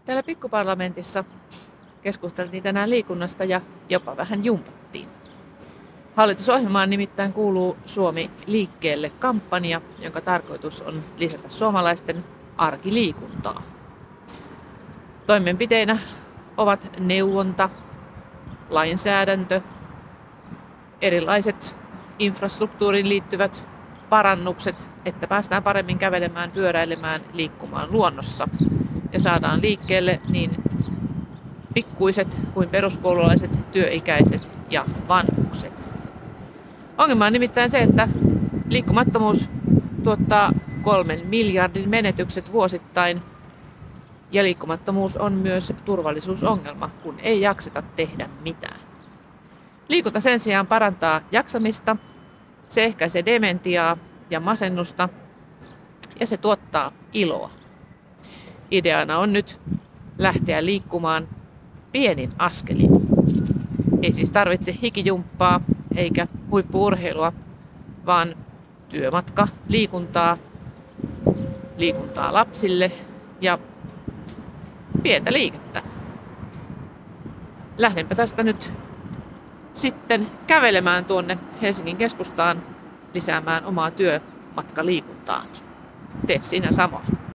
Täällä Pikkuparlamentissa keskusteltiin tänään liikunnasta ja jopa vähän jumpattiin. Hallitusohjelmaan nimittäin kuuluu Suomi liikkeelle -kampanja, jonka tarkoitus on lisätä suomalaisten arkiliikuntaa. Toimenpiteinä ovat neuvonta, lainsäädäntö, erilaiset infrastruktuuriin liittyvät parannukset, että päästään paremmin kävelemään, pyöräilemään, liikkumaan luonnossa ja saadaan liikkeelle niin pikkuiset kuin peruskoululaiset, työikäiset ja vanhukset. Ongelma on nimittäin se, että liikkumattomuus tuottaa 3 miljardin menetykset vuosittain ja liikkumattomuus on myös turvallisuusongelma, kun ei jakseta tehdä mitään. Liikunta sen sijaan parantaa jaksamista, se ehkäisee dementiaa ja masennusta ja se tuottaa iloa. Ideana on nyt lähteä liikkumaan pienin askelin. Ei siis tarvitse hikijumppaa eikä huippu-urheilua, vaan työmatka liikuntaa lapsille ja pientä liikettä. Lähdenpä tästä nyt sitten kävelemään tuonne Helsingin keskustaan lisäämään omaa työmatkaliikuntaa. Tee sinä samoin.